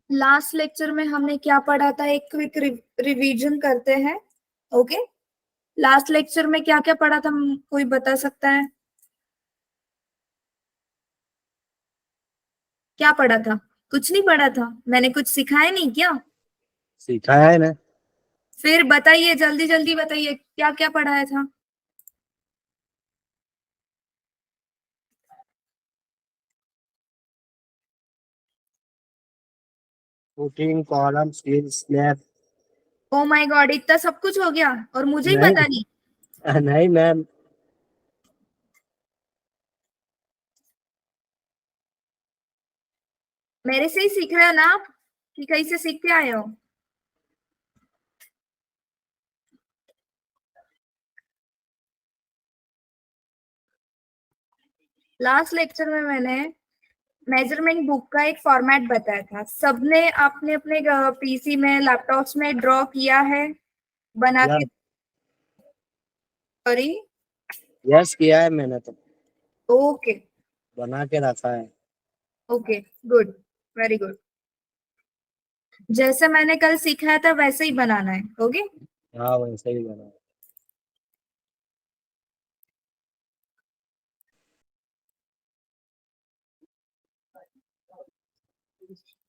Last lecture में हमने क्या पढ़ा था, एक क्विक रिवीजन करते हैं। ओके, लास्ट लेक्चर में क्या क्या पढ़ा था, कोई बता सकता है? क्या पढ़ा था? कुछ नहीं पढ़ा था, मैंने कुछ सिखाया नहीं क्या? सिखाया है ना। फिर बताइए, जल्दी जल्दी बताइए, क्या क्या पढ़ाया था? Footing, column, steel, slab. Oh my God, इतना सब कुछ हो गया और मुझे ही पता नहीं। नहीं नहीं मैम। मेरे से ही सीख रहे हो ना आप, कि कहीं से सीख के आए हो? लास्ट लेक्चर में मैंने मेजरमेंट बुक का एक फॉर्मेट बताया था, सबने आपने अपने पीसी में, लैपटॉप्स में ड्रॉ किया है, बना के? Yes sorry. यस किया है मैंने तो। ओके बना के रखा है। Okay, good, very good. जैसे मैंने कल सिखाया था वैसे ही बनाना है। ओके, हाँ वैसे ही बना है।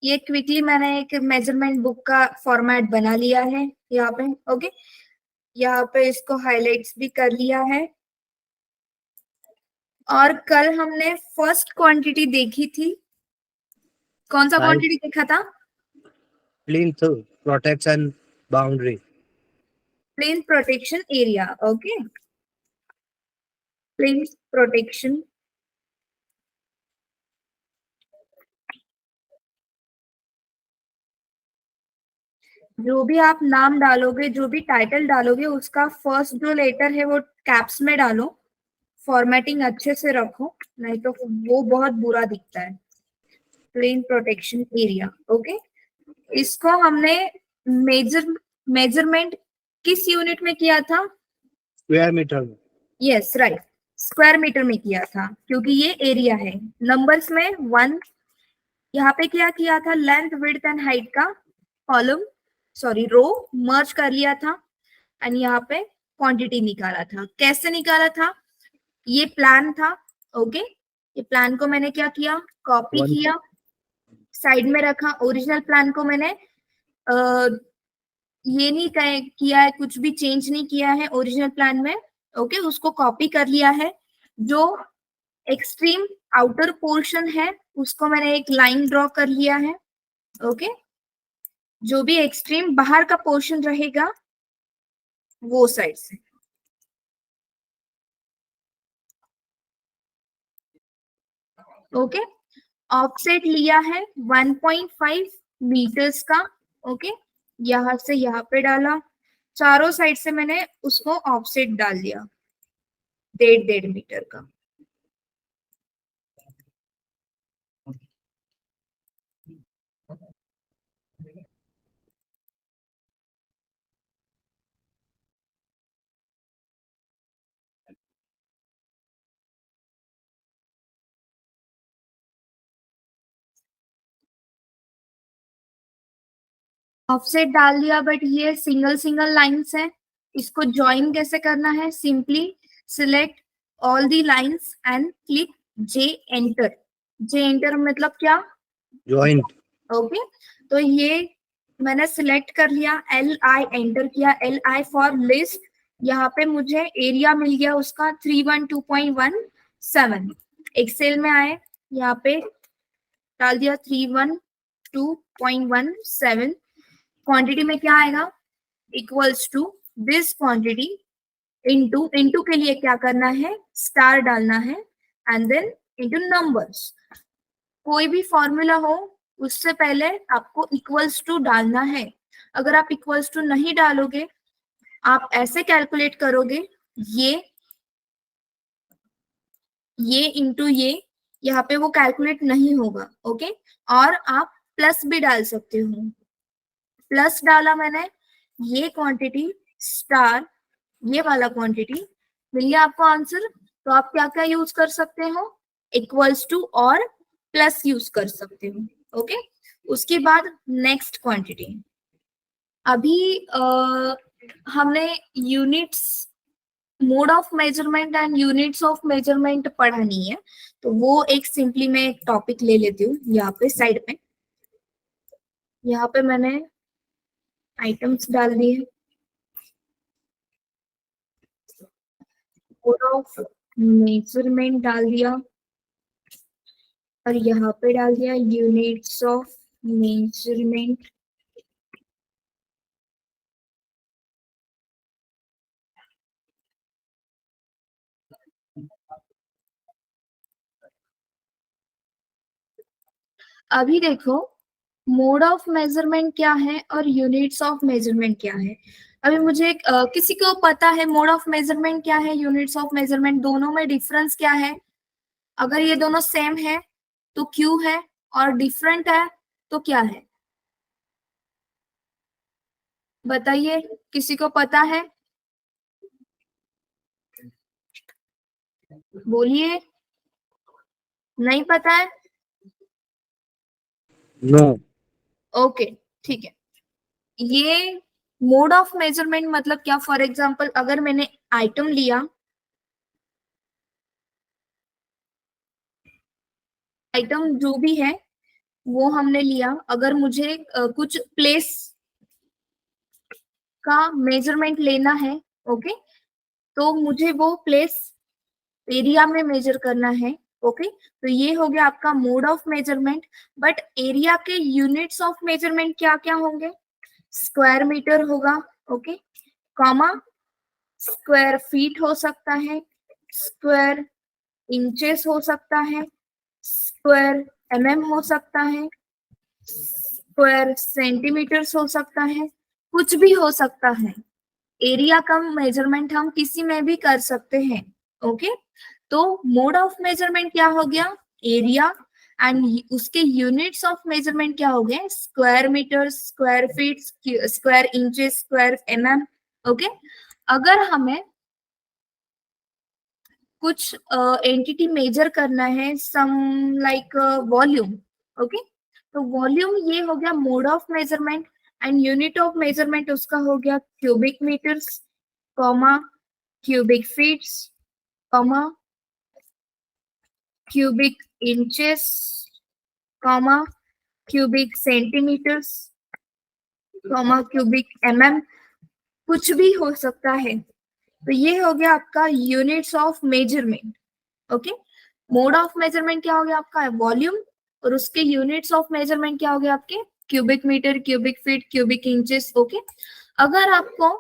ये क्विकली मैंने एक मेजरमेंट बुक का फॉर्मेट बना लिया है यहाँ पे। ओके, यहाँ पे इसको हाइलाइट्स भी कर लिया है। और कल हमने फर्स्ट क्वांटिटी देखी थी, कौन सा साइड क्वांटिटी देखा था? Plinth protection boundary. Plane protection area. Okay, plane protection. जो भी आप नाम डालोगे, जो भी टाइटल डालोगे, उसका फर्स्ट जो लेटर है वो कैप्स में डालो। फॉर्मेटिंग अच्छे से रखो, नहीं तो वो बहुत बुरा दिखता है। Plane protection area. ओके, इसको हमने मेजरमेंट किस यूनिट में किया था? स्क्वायर मीटर में। यस राइट, स्क्वायर मीटर में किया था, क्योंकि ये एरिया है। नंबर्स में 1। यहाँ पे क्या किया था, लेंथ विड्थ एंड हाइट का कॉलम, सॉरी रो, मर्ज कर लिया था। एंड यहाँ पे क्वांटिटी निकाला था। कैसे निकाला था? ये प्लान था। ओके, ये प्लान को मैंने क्या किया, कॉपी वन किया, साइड में रखा। ओरिजिनल प्लान को मैंने ये नहीं किया है, कुछ भी चेंज नहीं किया है ओरिजिनल प्लान में। ओके, उसको कॉपी कर लिया है। जो एक्सट्रीम आउटर पोर्शन है उसको मैंने एक लाइन ड्रॉ कर लिया है। ओके, जो भी एक्सट्रीम बाहर का पोर्शन रहेगा वो साइड से। ओके, ऑफसेट लिया है 1.5 मीटर्स का। ओके, यहां से यहाँ पे डाला, चारों साइड से मैंने उसको ऑफसेट डाल दिया 1.5 मीटर का। ऑफसेट डाल दिया, बट ये सिंगल सिंगल लाइंस है। इसको ज्वाइन कैसे करना है? Simply select all the lines and click J enter. J enter मतलब क्या? जॉइंट। ओके, तो ये मैंने सिलेक्ट कर लिया, एल आई एंटर किया, एल आई फॉर लिस्ट। यहाँ पे मुझे एरिया मिल गया उसका 312.17। एक्सेल में आए, यहाँ पे डाल दिया 312.17। क्वांटिटी में क्या आएगा? Equals to this quantity into, into के लिए क्या करना है, स्टार डालना है, एंड देन इनटू नंबर्स। कोई भी फॉर्मूला हो उससे पहले आपको इक्वल्स टू डालना है। अगर आप इक्वल्स टू नहीं डालोगे, आप ऐसे कैलकुलेट करोगे, ये इंटू ये, यहाँ पे वो कैलकुलेट नहीं होगा। ओके, और आप प्लस भी डाल सकते हो। प्लस डाला मैंने, ये क्वांटिटी स्टार, ये वाला क्वांटिटी, मिल गया आपको आंसर। तो आप क्या क्या यूज कर सकते हो? इक्वल्स टू और प्लस यूज कर सकते हो। ओके, उसके बाद नेक्स्ट क्वांटिटी, अभी हमने units, mode of measurement and units of measurement पढ़ा नहीं है, तो वो एक सिंपली मैं एक टॉपिक ले लेती हूँ यहाँ पे साइड में। यहाँ पे मैंने आइटम्स डाल दिए, मोड ऑफ मेजरमेंट डाल दिया, और यहाँ पे डाल दिया यूनिट्स ऑफ मेजरमेंट। अभी देखो मोड ऑफ मेजरमेंट क्या है और यूनिट्स ऑफ मेजरमेंट क्या है। अभी मुझे किसी को पता है मोड ऑफ मेजरमेंट क्या है, यूनिट्स ऑफ मेजरमेंट, दोनों में डिफरेंस क्या है? अगर ये दोनों सेम है तो क्यू है, और डिफरेंट है तो क्या है? बताइए, किसी को पता है? बोलिए। नहीं पता है? नो। ओके, ठीक है। ये मोड ऑफ मेजरमेंट मतलब क्या? फॉर एग्जांपल अगर मैंने आइटम लिया, आइटम जो भी है वो हमने लिया, अगर मुझे कुछ प्लेस का मेजरमेंट लेना है, ओके, तो मुझे वो प्लेस एरिया में मेजर करना है, ओके, तो ये हो गया आपका mode of measurement. But area के यूनिट्स ऑफ मेजरमेंट क्या क्या होंगे? स्क्वायर मीटर होगा, ओके, कॉमा, स्क्वायर फीट हो सकता है, स्क्वायर इंचेस हो सकता है, स्क्वायर एमएम हो सकता है, स्क्वायर सेंटीमीटर्स हो सकता है, कुछ भी हो सकता है। एरिया का मेजरमेंट हम किसी में भी कर सकते हैं, ओके। तो मोड ऑफ मेजरमेंट क्या हो गया? एरिया, एंड उसके यूनिट्स ऑफ मेजरमेंट क्या हो गए? Square metre, square feet, square inches, square mm, okay. अगर हमें कुछ एंटिटी मेजर करना है, सम लाइक वॉल्यूम, ओके, तो वॉल्यूम ये हो गया mode of measurement, and unit of measurement उसका हो गया cubic metres, comma, cubic feets, comma, cubic inches, comma, cubic centimetres, comma, cubic mm, कुछ भी हो सकता है। तो ये हो गया आपका units of measurement, okay. Mode of measurement क्या हो गया आपका? वॉल्यूम, और उसके यूनिट्स ऑफ मेजरमेंट क्या हो गया आपके? Cubic metre, cubic feet, cubic inches, okay. अगर आपको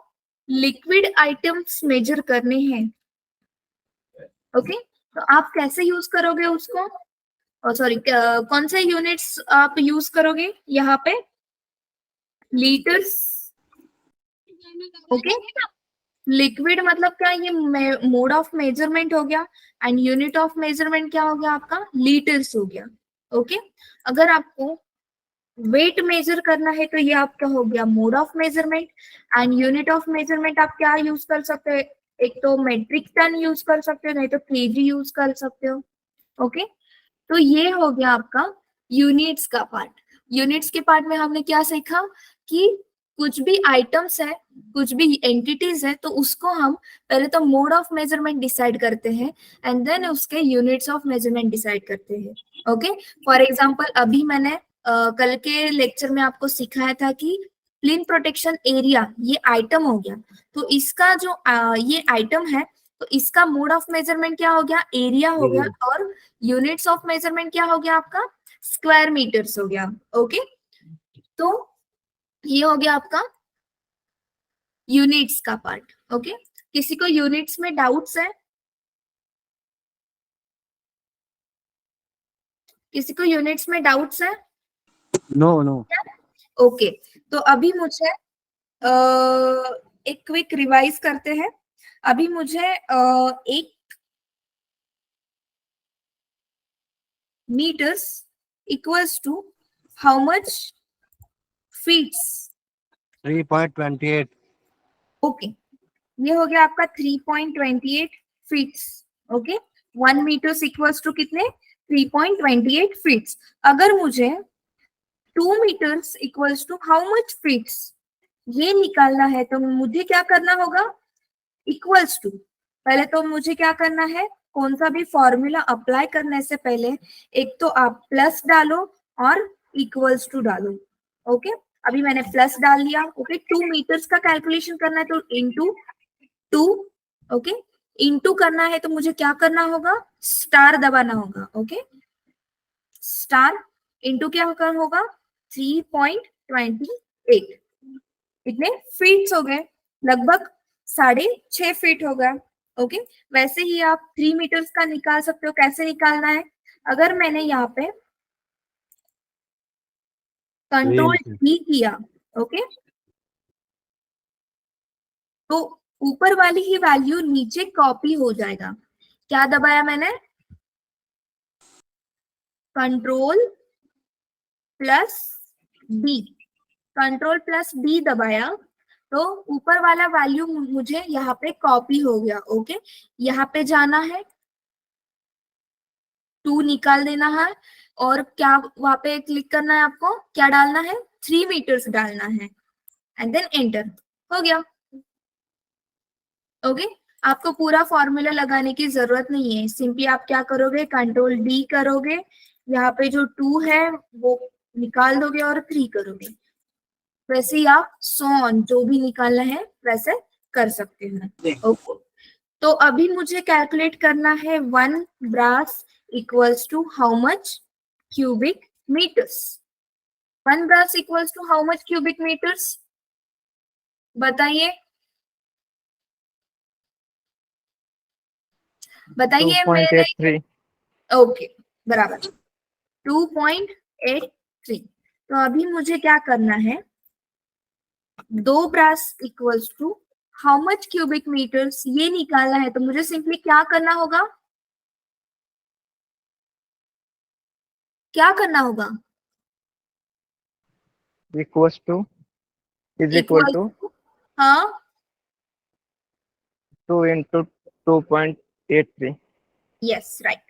लिक्विड आइटम्स मेजर करने हैं, ओके, तो आप कैसे यूज करोगे उसको? सॉरी, कौन से यूनिट्स आप यूज करोगे यहाँ पे? Litres, okay. लिक्विड मतलब क्या? ये मोड ऑफ मेजरमेंट हो गया, एंड यूनिट ऑफ मेजरमेंट क्या हो गया आपका? लीटर्स हो गया, ओके। अगर आपको वेट मेजर करना है तो ये आपका हो गया mode of measurement, and unit of measurement आप क्या यूज कर सकते हो? एक तो मेट्रिक टन यूज कर सकते हो, नहीं तो केजी यूज कर सकते हो, ओके। तो ये हो गया आपका यूनिट्स का पार्ट। यूनिट्स के पार्ट में हमने क्या सीखा कि कुछ भी आइटम्स है, कुछ भी एंटिटीज है, तो उसको हम पहले तो मोड ऑफ मेजरमेंट डिसाइड करते हैं, एंड देन उसके यूनिट्स ऑफ मेजरमेंट डिसाइड करते हैं, ओके। फॉर एग्जांपल अभी मैंने कल के लेक्चर में आपको सिखाया था कि प्लेन प्रोटेक्शन एरिया ये आइटम हो गया, तो इसका जो ये आइटम है, तो इसका मोड ऑफ मेजरमेंट क्या हो गया? एरिया हो गया, और यूनिट्स ऑफ मेजरमेंट क्या हो गया आपका? स्क्वायर मीटर्स हो गया, ओके। तो ये हो गया आपका यूनिट्स का पार्ट, ओके। किसी को यूनिट्स में डाउट्स है? किसी को यूनिट्स में डाउट्स है? No no. ओके, तो अभी मुझे एक क्विक रिवाइज करते हैं। अभी मुझे एक meters equals to how much feet? 3.28. Okay, ये हो गया आपका 3.28 feets, okay. 1 metres equals to कितने? 3.28 फीट्स। अगर मुझे 2 meters equals to how much feet, ये निकालना है। तो मुझे क्या करना होगा, इक्वल्स टू, पहले तो मुझे क्या करना है, कौन सा भी फॉर्मूला अप्लाई करने से पहले एक तो आप प्लस डालो और इक्वल्स टू डालो। ओके, अभी मैंने प्लस डाल दिया। ओके, 2 मीटर्स का कैलकुलेशन करना है तो इनटू 2, ओके, इनटू करना है तो मुझे क्या करना होगा, स्टार दबाना होगा। ओके, स्टार इनटू क्या होगा 3.28, इतने फीट्स हो गए, लगभग 6.5 फीट हो गया। ओके, वैसे ही आप 3 मीटर्स का निकाल सकते हो। कैसे निकालना है, अगर मैंने यहाँ पे कंट्रोल डी किया, ओके, तो ऊपर वाली ही वैल्यू नीचे कॉपी हो जाएगा। क्या दबाया मैंने, control plus D, control plus D दबाया तो ऊपर वाला वैल्यू मुझे यहाँ पे कॉपी हो गया। ओके, यहाँ पे जाना है, 2 निकाल देना है और क्या वहां पे क्लिक करना है, आपको क्या डालना है, 3 मीटर्स डालना है एंड देन एंटर, हो गया। ओके, आपको पूरा फॉर्मूला लगाने की जरूरत नहीं है, सिंपली आप क्या करोगे, कंट्रोल डी करोगे, यहाँ पे जो 2 है वो निकाल दोगे और 3 करोगे। वैसे ही आप सो ऑन जो भी निकालना है वैसे कर सकते हैं। ओके, तो अभी मुझे कैलकुलेट करना है 1 brass equals to how much cubic metres. 1 brass equals to how much cubic metres, बताइए बताइए। मैंने ओके, बराबर 2.83। तो अभी मुझे क्या करना है, 2 brass equals to how much cubic metres, ये निकालना है। तो मुझे सिंपली क्या करना होगा, क्या करना होगा, equals to is equal to हाँ 2 into 2.83। यस राइट,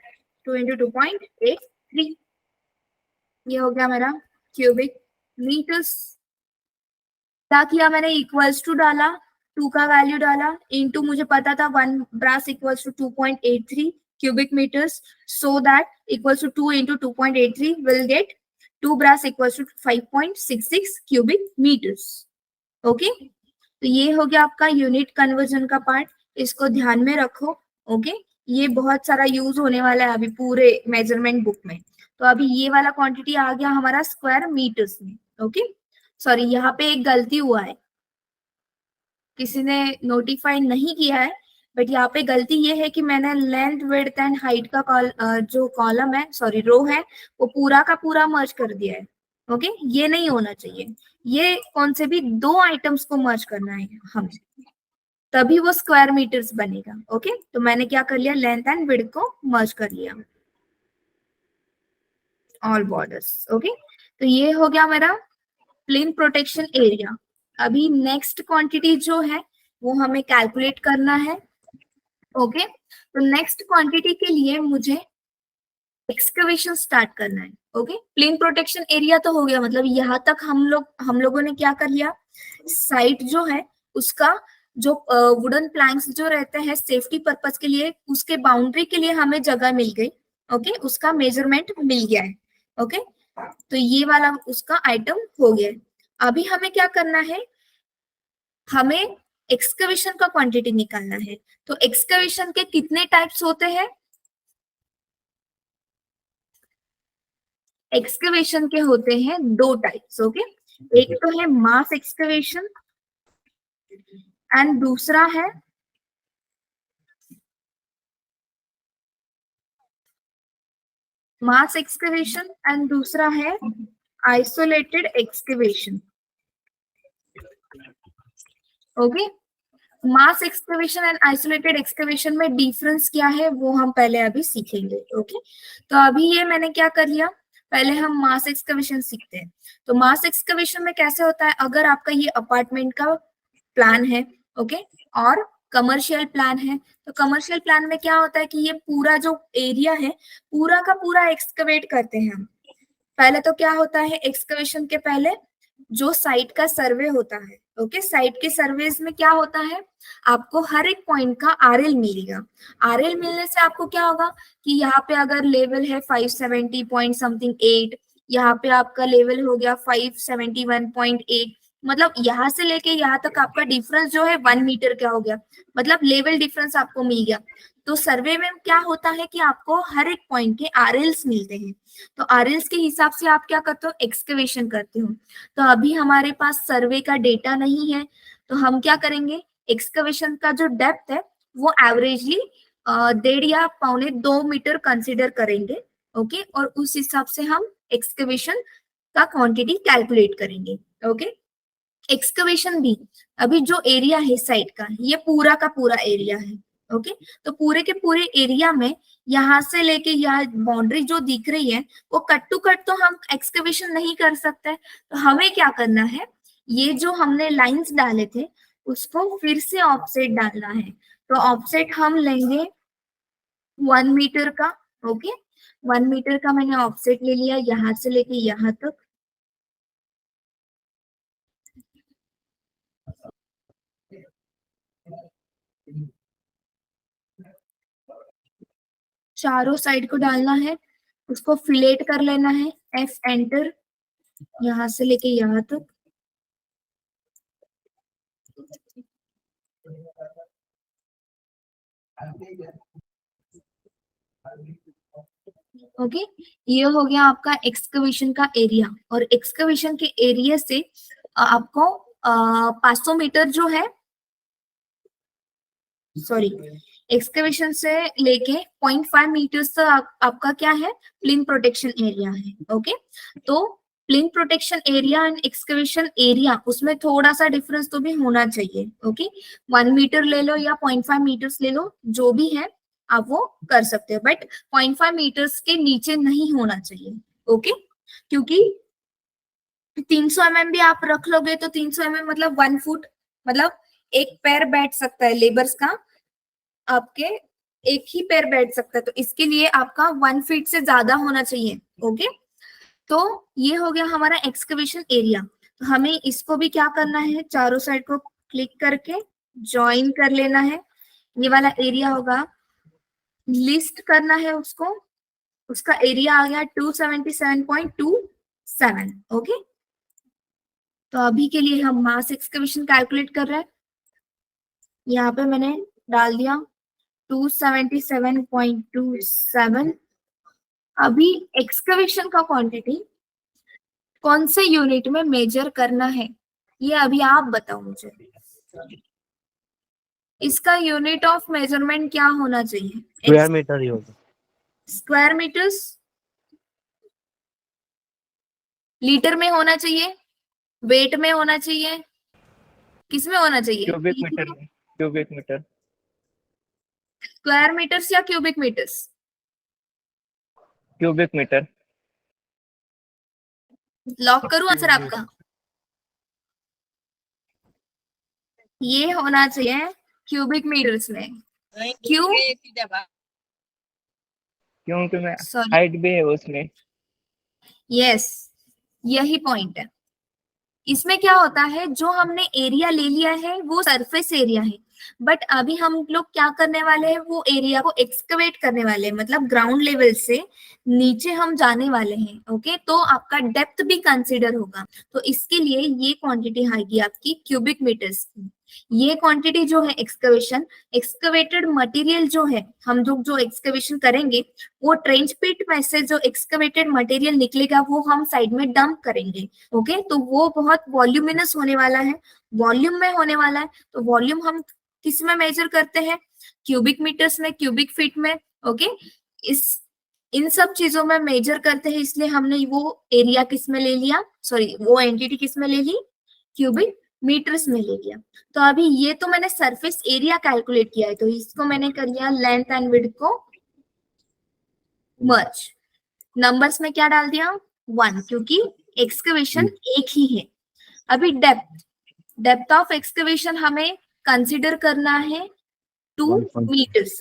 2 into 2.83, ये हो गया मेरा क्यूबिक मीटर्स। क्या किया मैंने, इक्वल्स टू डाला, 2 का वैल्यू डाला, इनटू मुझे पता था 1 brass equals to 2.83 cubic meters, so that equals to 2 into 2.83 will get 2 brass equals to 5.66 cubic meters। Okay, तो ये हो गया आपका यूनिट कन्वर्जन का पार्ट, इसको ध्यान में रखो। ओके, ये बहुत सारा यूज होने वाला है अभी पूरे मेजरमेंट बुक में। तो अभी ये वाला क्वांटिटी आ गया हमारा स्क्वायर मीटर्स में। ओके, सॉरी यहाँ पे एक गलती हुआ है, किसी ने नोटिफाई नहीं किया है, बट यहाँ पे गलती ये है कि मैंने लेंथ विड्थ एंड हाइट का जो कॉलम है, सॉरी रो है, वो पूरा का पूरा मर्ज कर दिया है। ओके, ये नहीं होना चाहिए, ये कौन से भी 2 आइटम्स को मर्ज करना है हमें, तभी वो स्क्वायर मीटर्स बनेगा। ओके, तो मैंने क्या कर लिया, लेंथ एंड विड्थ को मर्ज कर लिया, ऑल बॉर्डर्स। ओके, तो ये हो गया मेरा प्लेन प्रोटेक्शन एरिया। अभी नेक्स्ट क्वांटिटी जो है वो हमें कैलकुलेट करना है। ओके, तो नेक्स्ट क्वांटिटी के लिए मुझे एक्सकवेशन स्टार्ट करना है। ओके, प्लेन प्रोटेक्शन एरिया तो हो गया, मतलब यहाँ तक हम लोगों ने क्या कर लिया, साइट जो है उसका जो वुडन प्लैंक्स जो रहते हैं सेफ्टी पर्पस के लिए, उसके बाउंड्री के लिए हमें जगह मिल गई। ओके, उसका मेजरमेंट मिल गया है। ओके, तो ये वाला उसका आइटम हो गया। अभी हमें क्या करना है, हमें एक्सकवेशन का क्वांटिटी निकालना है। तो एक्सकवेशन के कितने टाइप्स होते हैं, एक्सकवेशन के होते हैं 2 टाइप्स। ओके, एक तो है मास एक्सकवेशन एंड दूसरा है मास एक्सकवेशन एंड दूसरा है isolated excavation. Okay, mass excavation and isolated excavation में डिफरेंस क्या है वो हम पहले अभी सीखेंगे। ओके, तो अभी ये मैंने क्या कर लिया, पहले हम मास एक्सकवेशन सीखते हैं। तो मास एक्सकवेशन में कैसे होता है, अगर आपका ये अपार्टमेंट का प्लान है, ओके, और कमर्शियल प्लान है, तो कमर्शियल प्लान में क्या होता है कि ये पूरा जो एरिया है पूरा का पूरा एक्सकवेट करते हैं हम। पहले तो क्या होता है एक्सकवेशन के पहले, जो साइट का सर्वे होता है, ओके, साइट के सर्वेज में क्या होता है, आपको हर एक पॉइंट का आरएल मिलेगा। आरएल मिलने से आपको क्या होगा कि यहाँ पे अगर लेवल है 570 पॉइंट समथिंग 8, यहाँ पे आपका लेवल हो गया 571.8, मतलब यहाँ से लेके यहाँ तक आपका डिफरेंस जो है 1 मीटर का हो गया, मतलब लेवल डिफरेंस आपको मिल गया। तो सर्वे में क्या होता है कि आपको हर एक पॉइंट के आरएल्स मिलते हैं, तो आरएल्स के हिसाब से आप क्या करते हो, एक्सकवेशन करते हो। तो अभी हमारे पास सर्वे का डेटा नहीं है, तो हम क्या करेंगे, एक्सकवेशन का जो डेप्थ है वो एवरेजली 1.5 या 1.25 मीटर कंसिडर करेंगे, ओके, और उस हिसाब से हम एक्सकवेशन का क्वांटिटी कैलकुलेट करेंगे, ओके। एक्सकवेशन भी, अभी जो एरिया है साइट का, ये पूरा का पूरा एरिया है, ओके, तो पूरे के पूरे एरिया में यहाँ से लेके यहाँ बाउंड्री जो दिख रही है वो कट टू कट तो हम एक्सकवेशन नहीं कर सकते, तो हमें क्या करना है, ये जो हमने लाइंस डाले थे उसको फिर से ऑफसेट डालना है। तो ऑफसेट हम लेंगे 1 मीटर का, ओके, 1 मीटर का मैंने ऑफसेट ले लिया यहाँ से लेके यहाँ तक। चारों साइड को डालना है, उसको फिलेट कर लेना है, एफ एंटर, यहाँ से लेके यहाँ तक। ओके, ये हो गया आपका एक्सकवेशन का एरिया, और एक्सकवेशन के एरिया से आपको 500 मीटर जो है, सॉरी, एक्सकवेशन से लेके 0.5 मीटर तक आपका क्या है, प्लिन प्रोटेक्शन एरिया है, ओके। तो plinth protection area and excavation area, उसमें थोड़ा सा डिफरेंस तो भी होना चाहिए, ओके। 1 मीटर ले लो या 0.5 मीटर्स ले लो, जो भी है आप वो कर सकते हो, बट 0.5 मीटर्स के नीचे नहीं होना चाहिए, ओके, क्योंकि 300 mm भी आप रख लोगे तो 300 mm मतलब 1 फुट, मतलब एक पैर बैठ सकता है लेबर्स का, आपके एक ही पैर बैठ सकता है, तो इसके लिए आपका 1 फीट से ज्यादा होना चाहिए, ओके। तो ये हो गया हमारा एक्सकवेशन एरिया। तो हमें इसको भी क्या करना है, चारों साइड को क्लिक करके ज्वाइन कर लेना है, ये वाला एरिया होगा, लिस्ट करना है उसको, उसका एरिया आ गया 277.27, ओके। तो अभी के लिए हम मास एक्सकवेशन कैलकुलेट कर रहे हैं, यहाँ पे मैंने डाल दिया 277.27। अभी एक्सकवेशन का क्वांटिटी कौन से यूनिट में मेजर करना है, ये अभी आप बताओ मुझे। इसका यूनिट ऑफ मेजरमेंट क्या होना चाहिए, स्क्वायर मीटर ही होगा। स्क्वायर मीटर्स, लीटर में होना चाहिए, वेट में होना चाहिए, किस में होना चाहिए, क्यूबिक मीटर में, क्यूबिक मीटर, स्क्वायर मीटर्स या cubic metres, cubic metre. Lock करूं आंसर आपका, ये होना चाहिए क्यूबिक मीटर्स में, क्यों, क्योंकि मैं सॉरी, हाइट भी है उसमें। यस, यही पॉइंट है। इसमें क्या होता है, जो हमने एरिया ले लिया है वो सरफेस एरिया है, बट अभी हम लोग क्या करने वाले हैं, वो एरिया को एक्सकवेट करने वाले हैं, मतलब ग्राउंड लेवल से नीचे हम जाने वाले हैं, ओके। तो आपका डेप्थ भी कंसीडर होगा, तो इसके लिए ये क्वांटिटी आएगी आपकी क्यूबिक मीटर्स की। ये क्वांटिटी जो है एक्सकवेशन, एक्सकवेटेड मटेरियल जो है, हम जो एक्सकवेशन करेंगे वो ट्रेंच पिट में से जो एक्सकवेटेड मटेरियल निकलेगा वो हम साइड में डंप करेंगे, ओके। तो वो बहुत वॉल्यूमिनस होने वाला है, वॉल्यूम में होने वाला है, तो वॉल्यूम हम किस में मेजर करते हैं, क्यूबिक मीटर्स में, क्यूबिक फीट में, ओके। इन सब चीजों में मेजर करते हैं, इसलिए हमने वो एरिया किस में ले लिया, सॉरी वो एंटिटी किस में ले ली, क्यूबिक मीटर्स में ले लिया। तो अभी ये तो मैंने सरफेस एरिया कैलकुलेट किया है, तो इसको मैंने कर लिया लेंथ एंड विड्थ को मर्ज, नंबर्स में क्या डाल दिया 1, क्योंकि एक्सकवेशन एक ही है। अभी डेप्थ ऑफ एक्सकवेशन हमें कंसिडर करना है 2 मीटर्स।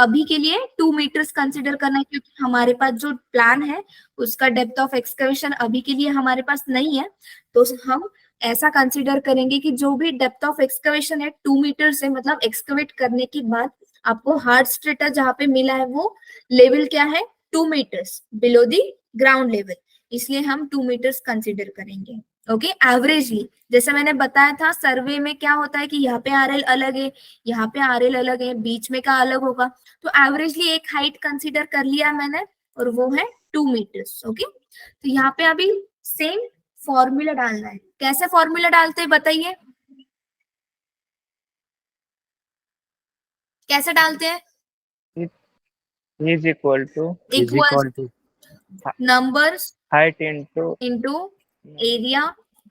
अभी के लिए 2 मीटर्स कंसिडर करना है, क्योंकि हमारे पास जो प्लान है उसका डेप्थ ऑफ एक्सकवेशन अभी के लिए हमारे पास नहीं है। तो हम ऐसा कंसिडर करेंगे कि जो भी डेप्थ ऑफ एक्सकवेशन है 2 मीटर से, मतलब एक्सकवेट करने के बाद आपको हार्ड स्ट्रेटा जहाँ पे मिला है वो लेवल क्या है, 2 metres below the ground level, इसलिए हम 2 मीटर्स कंसिडर करेंगे। ओके, एवरेजली जैसे मैंने बताया था सर्वे में क्या होता है कि यहाँ पे आरएल अलग है, यहाँ पे आरएल अलग है, बीच में का अलग होगा, तो एवरेजली एक हाइट कंसिडर कर लिया मैंने और वो है 2 मीटर्स। ओके, तो यहाँ पे अभी सेम फॉर्मूला डालना है। कैसे फॉर्मूला डालते हैं बताइए, कैसे डालते हैं? is equal to is equal equal to numbers height into into area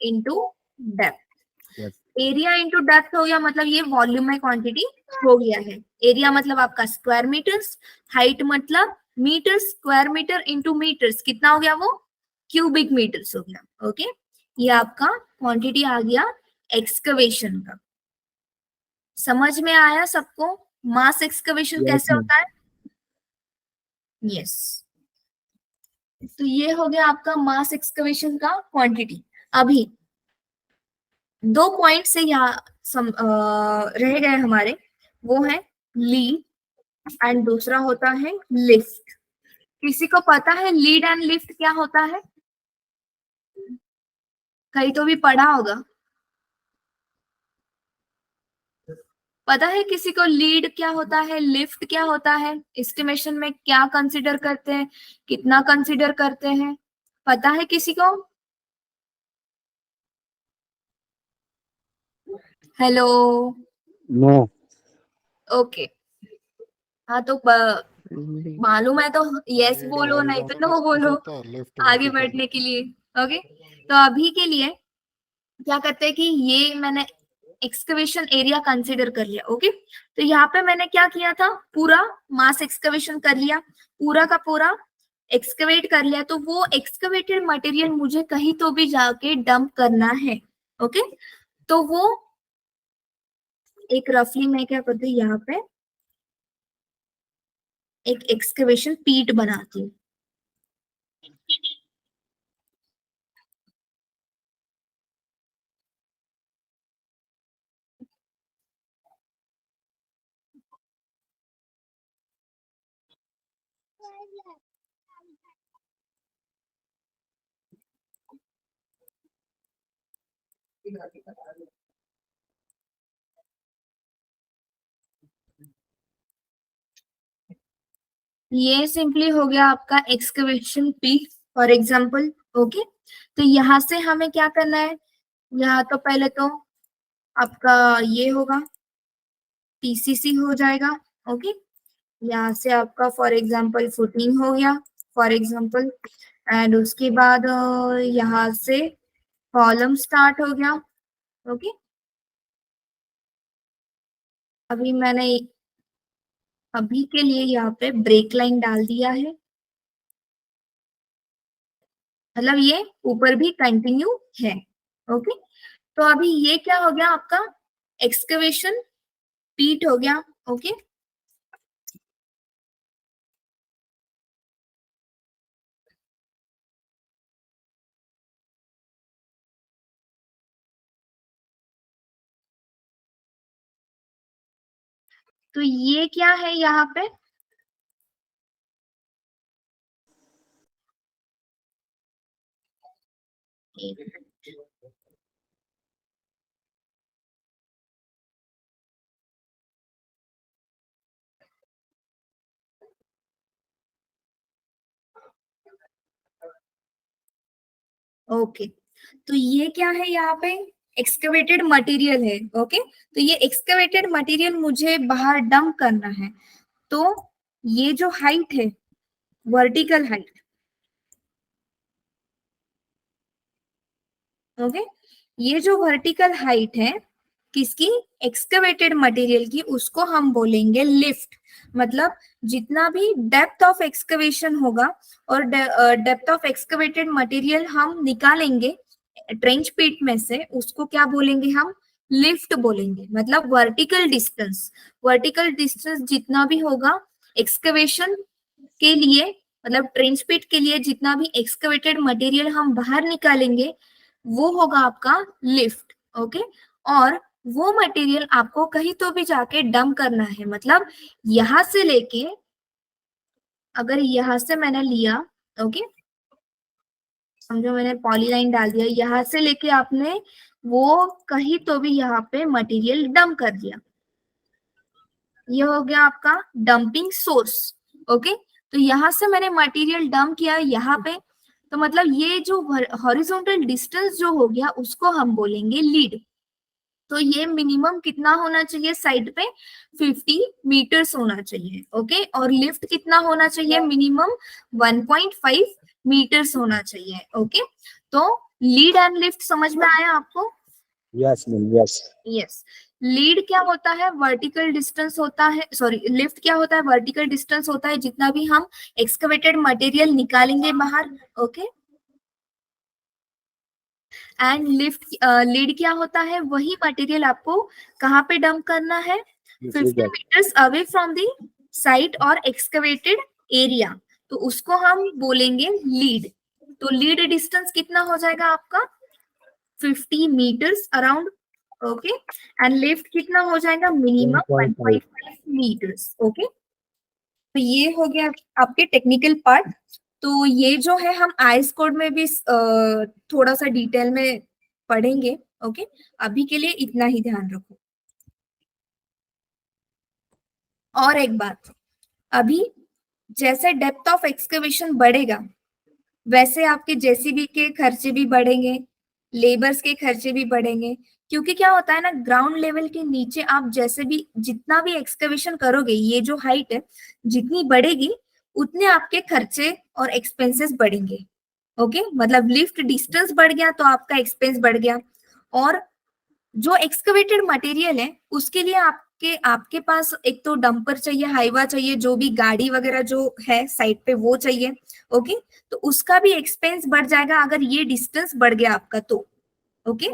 into depth. yes area into depth हो गया, मतलब ये वॉल्यूम में क्वांटिटी हो गया है। एरिया मतलब आपका स्क्वायर मीटर्स, हाइट मतलब metre, square metre into metres, कितना हो गया वो, क्यूबिक मीटर्स हो गया। ओके, ये आपका क्वांटिटी आ गया एक्सकवेशन का। समझ में आया सबको मास एक्सकवेशन yes कैसे ma'am. होता है? यस, तो ये हो गया आपका मास एक्सकवेशन का क्वांटिटी। अभी 2 पॉइंट से यहाँ रह गए हमारे, वो है लीड एंड दूसरा होता है लिफ्ट। किसी को पता है लीड एंड लिफ्ट क्या होता है? कहीं तो भी पढ़ा होगा, पता है किसी को लीड क्या होता है, लिफ्ट क्या होता है, एस्टिमेशन में क्या कंसीडर करते हैं, कितना कंसीडर करते हैं, पता है किसी को? हेलो, no ओके, हाँ तो मालूम है तो यस बोलो, नहीं तो नो बोलो आगे बढ़ने के लिए। ओके, तो अभी के लिए क्या करते हैं कि ये मैंने एक्सकवेशन एरिया कंसीडर कर लिया। ओके, तो यहाँ पे मैंने क्या किया था, पूरा मास एक्सकवेशन कर लिया, पूरा का पूरा एक्सकवेट कर लिया, तो वो एक्सकवेटेड मटेरियल मुझे कहीं तो भी जाके डंप करना है। ओके, तो वो एक रफली मैं क्या करती हूँ, यहाँ पे एक एक्सकवेशन पीट बनाती हूँ। ये सिंपली हो गया आपका excavation peak for example. Okay, तो यहाँ से हमें क्या करना है, यहाँ तो पहले तो आपका ये होगा पीसीसी हो जाएगा। ओके, यहाँ से आपका फॉर एग्जांपल फुटिंग हो गया फॉर एग्जांपल, एंड उसके बाद यहाँ से कॉलम स्टार्ट हो गया। ओके, अभी मैंने अभी के लिए यहाँ पे ब्रेक लाइन डाल दिया है, मतलब ये ऊपर भी कंटिन्यू है। ओके, तो अभी ये क्या हो गया आपका एक्सकवेशन पीट हो गया। ओके, तो ये क्या है यहाँ पे, ओके, तो ये क्या है यहाँ पे एक्सकवेटेड मटेरियल है। ओके, तो ये एक्सकवेटेड मटेरियल मुझे बाहर डंप करना है, तो ये जो हाइट है वर्टिकल हाइट, ओके, ये जो वर्टिकल हाइट है किसकी, एक्सकवेटेड मटेरियल की, उसको हम बोलेंगे लिफ्ट। मतलब जितना भी डेप्थ ऑफ एक्सकवेशन होगा और डेप्थ ऑफ एक्सकवेटेड मटेरियल हम निकालेंगे ट्रेंच पिट में से, उसको क्या बोलेंगे हम, लिफ्ट बोलेंगे। मतलब वर्टिकल डिस्टेंस जितना भी होगा एक्सकवेशन के लिए मतलब ट्रेंच पिट के लिए जितना भी एक्सकवेटेड मटेरियल हम बाहर निकालेंगे वो होगा आपका लिफ्ट। ओके, और वो मटेरियल आपको कहीं तो भी जाके डंप करना है। मतलब यहां से लेके, अगर यहां से मैंने लिया, ओके, समझो मैंने पॉलीलाइन डाल दिया, यहां से लेके आपने वो कहीं तो भी यहाँ पे मटेरियल डंप कर दिया, ये हो गया आपका डंपिंग सोर्स। ओके, तो यहां से मैंने मटेरियल डंप किया यहाँ पे, तो मतलब ये जो हॉरिजॉन्टल डिस्टेंस जो हो गया उसको हम बोलेंगे लीड। तो ये मिनिमम कितना होना चाहिए साइड पे, 50 मीटर्स होना चाहिए। ओके, और लिफ्ट कितना होना चाहिए, मिनिमम 1.5 मीटर्स होना चाहिए। ओके, तो लीड एंड लिफ्ट समझ में आया आपको? Yes, ma'am. Yes. Yes, lead क्या होता है, वर्टिकल डिस्टेंस होता है, सॉरी लिफ्ट क्या होता है, वर्टिकल डिस्टेंस होता है जितना भी हम एक्सकवेटेड मटेरियल निकालेंगे बाहर। ओके, एंड लिफ्ट लीड क्या होता है, वही मटेरियल आपको कहाँ पे डंप करना है, 50 metres away from the site और एक्सकवेटेड एरिया, तो उसको हम बोलेंगे लीड। तो लीड डिस्टेंस कितना हो जाएगा आपका, 50 metres around. Okay, and lift कितना हो जाएगा, मिनिमम 1.5. 1.5 मीटर्स। ओके, तो ये हो गया आपके टेक्निकल पार्ट। तो ये जो है हम आईएस कोड में भी थोड़ा सा डिटेल में पढ़ेंगे। ओके, अभी के लिए इतना ही ध्यान रखो। और एक बात, अभी जैसे डेप्थ ऑफ एक्सकवेशन बढ़ेगा वैसे आपके जेसीबी के खर्चे भी बढ़ेंगे, लेबर्स के खर्चे भी बढ़ेंगे, क्योंकि क्या होता है ना, ग्राउंड लेवल के नीचे आप जैसे भी जितना भी एक्सकवेशन करोगे, ये जो हाइट है जितनी बढ़ेगी उतने आपके खर्चे और एक्सपेंसेस बढ़ेंगे। ओके, मतलब लिफ्ट डिस्टेंस बढ़ गया तो आपका एक्सपेंस बढ़ गया, और जो एक्सकवेटेड मटेरियल है उसके लिए आपके आपके पास एक तो डंपर चाहिए, हाईवा चाहिए, जो भी गाड़ी वगैरह जो है साइड पे वो चाहिए। ओके, तो उसका भी एक्सपेंस बढ़ जाएगा अगर ये डिस्टेंस बढ़ गया आपका तो। ओके,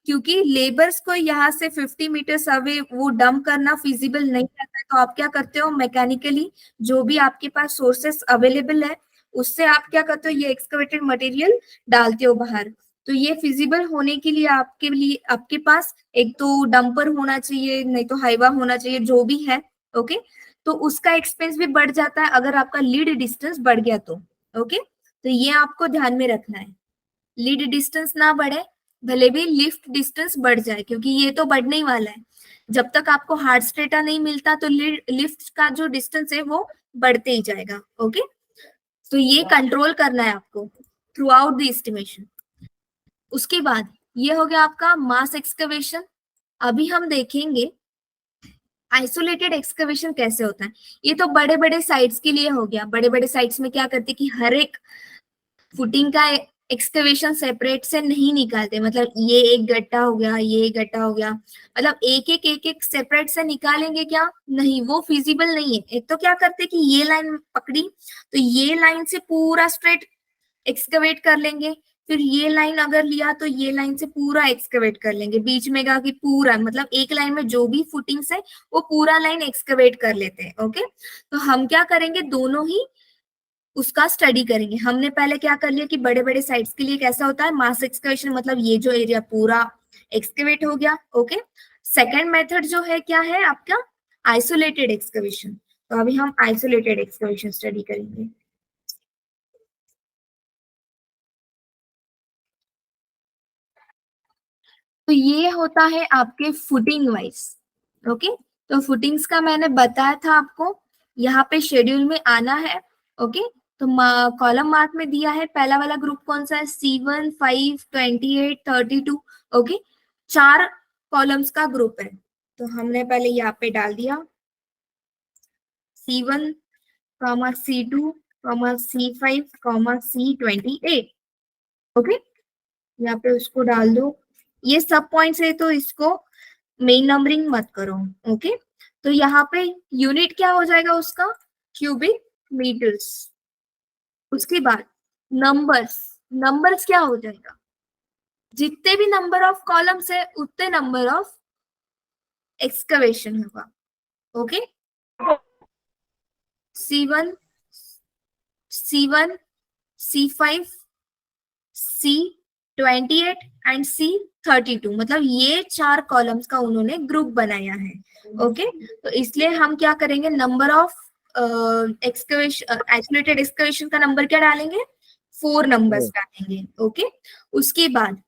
क्योंकि लेबर्स को यहाँ से 50 मीटर्स अवे वो डंप करना फिजिबल नहीं रहता है, तो आप क्या करते हो, मैकेनिकली जो भी आपके पास सोर्सेस अवेलेबल है उससे आप क्या करते हो, ये एक्सकवेटेड मटेरियल डालते हो बाहर। तो ये फिजिबल होने के लिए आपके पास एक तो डंपर होना चाहिए, नहीं तो हाईवा होना चाहिए, जो भी है। ओके, तो उसका एक्सपेंस भी बढ़ जाता है अगर आपका लीड डिस्टेंस बढ़ गया तो। ओके, तो ये आपको ध्यान में रखना है, लीड डिस्टेंस ना बढ़े, भले भी लिफ्ट डिस्टेंस बढ़ जाए, क्योंकि ये तो बढ़ने ही वाला है। जब तक आपको हार्ड स्टेटा नहीं मिलता तो लिफ्ट का जो डिस्टेंस है वो बढ़ते ही जाएगा। ओके, तो ये कंट्रोल करना है आपको थ्रू आउट द एस्टिमेशन। उसके बाद ये हो गया आपका मास एक्सकवेशन। अभी हम देखेंगे आइसोलेटेड एक्सकवेशन कैसे होता है। ये तो बड़े बड़े साइट्स के लिए हो गया। बड़े बड़े साइट्स में क्या करते कि हर एक फुटिंग का एक्सकवेशन सेपरेट से नहीं निकालते, मतलब ये एक गड्ढा हो गया, ये एक गड्ढा हो गया, मतलब एक एक सेपरेट से निकालेंगे क्या, नहीं, वो फिजिबल नहीं है। एक तो क्या करते कि ये लाइन पकड़ी तो ये लाइन से पूरा स्ट्रेट एक्सकवेट कर लेंगे, फिर ये लाइन अगर लिया तो ये लाइन से पूरा एक्सकवेट कर लेंगे, बीच में का कि पूरा, मतलब एक लाइन में जो भी फुटिंग्स है वो पूरा लाइन एक्सकवेट कर लेते हैं। ओके, तो हम क्या करेंगे, दोनों ही उसका स्टडी करेंगे। हमने पहले क्या कर लिया कि बड़े बड़े साइट्स के लिए कैसा होता है मास एक्सकवेशन, मतलब ये जो एरिया पूरा एक्सकवेट हो गया। ओके, सेकेंड मेथड जो है क्या है आपका, आइसोलेटेड एक्सकवेशन। तो अभी हम आइसोलेटेड एक्सकवेशन स्टडी करेंगे। तो ये होता है आपके फुटिंग वाइज। ओके, तो फुटिंग्स का मैंने बताया था आपको, यहाँ पे शेड्यूल में आना है। ओके, तो कॉलम मार्क में दिया है, पहला वाला ग्रुप कौन सा है, C1, 5, 28, 32। ओके, 4 कॉलम्स का ग्रुप है, तो हमने पहले यहाँ पे डाल दिया C1, C2, C5, C28। Okay, यहाँ पे उसको डाल दो, ये सब पॉइंट्स है तो इसको मेन नंबरिंग मत करो। ओके, तो यहाँ पे यूनिट क्या हो जाएगा उसका, क्यूबिक मीटर्स। उसके बाद नंबर्स, नंबर्स क्या हो जाएगा, जितने भी नंबर ऑफ कॉलम्स है उतने नंबर ऑफ एक्सकवेशन होगा। Okay, C1, C1, C5, C28 and C32, मतलब ये 4 कॉलम्स का उन्होंने ग्रुप बनाया है। ओके, तो इसलिए हम क्या करेंगे, number of excavation, isolated excavation का नंबर क्या डालेंगे, 4 नंबर्स डालेंगे। ओके, उसके बाद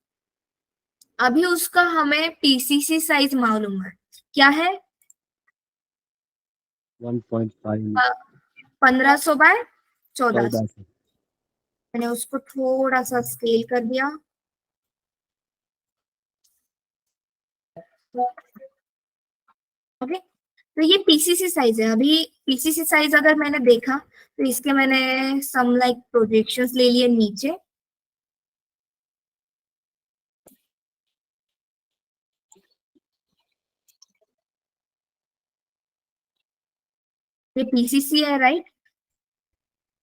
अभी उसका हमें पीसीसी साइज मालूम है, क्या है, 1.5 1500 बाय 1400। 1400। मैंने उसको थोड़ा सा स्केल कर दिया। ओके, तो ये पीसीसी साइज है। अभी पीसीसी साइज अगर मैंने देखा तो इसके मैंने सम लाइक प्रोजेक्शंस ले लिए नीचे। ये पीसीसी है, राइट,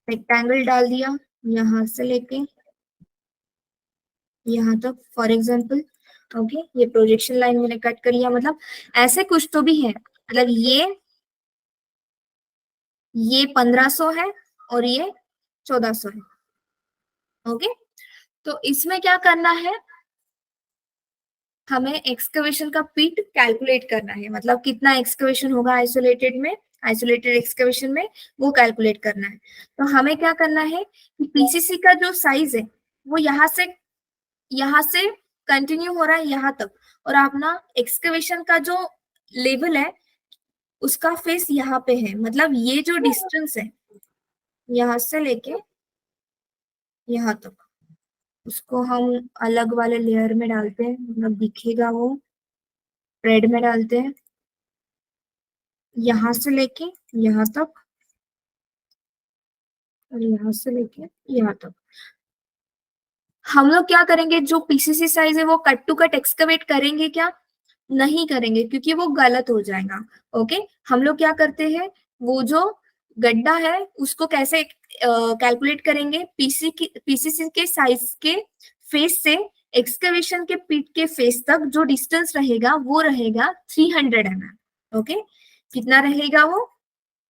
रेक्टेंगल डाल दिया यहां से लेके यहाँ तक, फॉर एग्जांपल। ओके, ये प्रोजेक्शन लाइन मैंने कट कर लिया, मतलब ऐसे कुछ तो भी है, मतलब ये 1500 है और ये 1400 है। ओके, तो इसमें क्या करना है, हमें एक्सकवेशन का पीट कैलकुलेट करना है, मतलब कितना एक्सकवेशन होगा आइसोलेटेड में, आइसोलेटेड एक्सकवेशन में, वो कैलकुलेट करना है। तो हमें क्या करना है कि पीसीसी का जो साइज है वो यहाँ से कंटिन्यू हो रहा है यहाँ तक, और अपना एक्सकवेशन का जो लेवल है उसका फेस यहाँ पे है, मतलब ये जो डिस्टेंस है यहाँ से लेके यहाँ तक, उसको हम अलग वाले लेयर में डालते हैं, मतलब दिखेगा वो, रेड में डालते हैं, यहाँ से लेके यहाँ तक और यहाँ से लेके यहाँ तक। हम लोग क्या करेंगे, जो पीसीसी साइज है वो कट टू कट एक्सकवेट करेंगे क्या, नहीं करेंगे, क्योंकि वो गलत हो जाएगा। ओके, हम लोग क्या करते हैं, वो जो गड्ढा है उसको कैसे कैलकुलेट करेंगे, पीसीसी के साइज के फेस से एक्सकवेशन के पीट के फेस तक जो डिस्टेंस रहेगा वो रहेगा 300 mm। ओके, कितना रहेगा वो,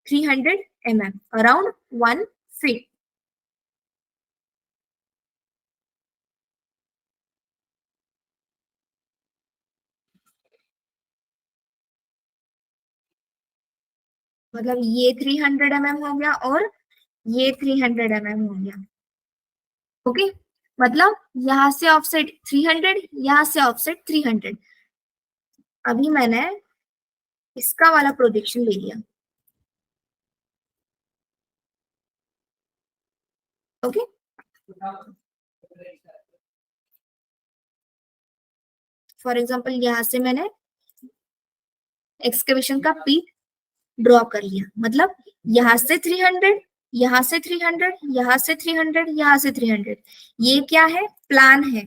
300 mm, अराउंड 1 फीट। मतलब ये 300 mm हो गया और ये 300 mm हो गया। ओके, मतलब यहाँ से ऑफसेट 300, यहाँ से ऑफसेट 300। अभी मैंने इसका वाला प्रोजेक्शन ले लिया। ओके, फॉर एग्जांपल यहाँ से मैंने एक्सकवेशन का पीक ड्रॉ कर लिया, मतलब यहाँ से 300, यहाँ से 300, यहाँ से 300, यहाँ से 300। ये क्या है, प्लान है।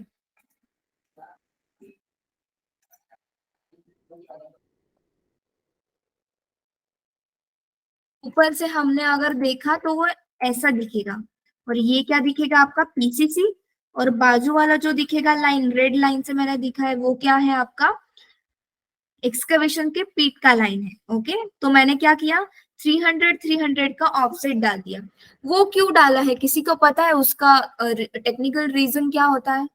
ऊपर से हमने अगर देखा तो वो ऐसा दिखेगा, और ये क्या दिखेगा आपका, पीसीसी, और बाजू वाला जो दिखेगा लाइन, रेड लाइन से मैंने दिखा है, वो क्या है आपका, एक्सकवेशन के पीट का लाइन है। ओके, तो मैंने क्या किया, 300 का ऑफसेट डाल दिया। वो क्यों डाला है, किसी को पता है उसका टेक्निकल रीजन क्या होता है,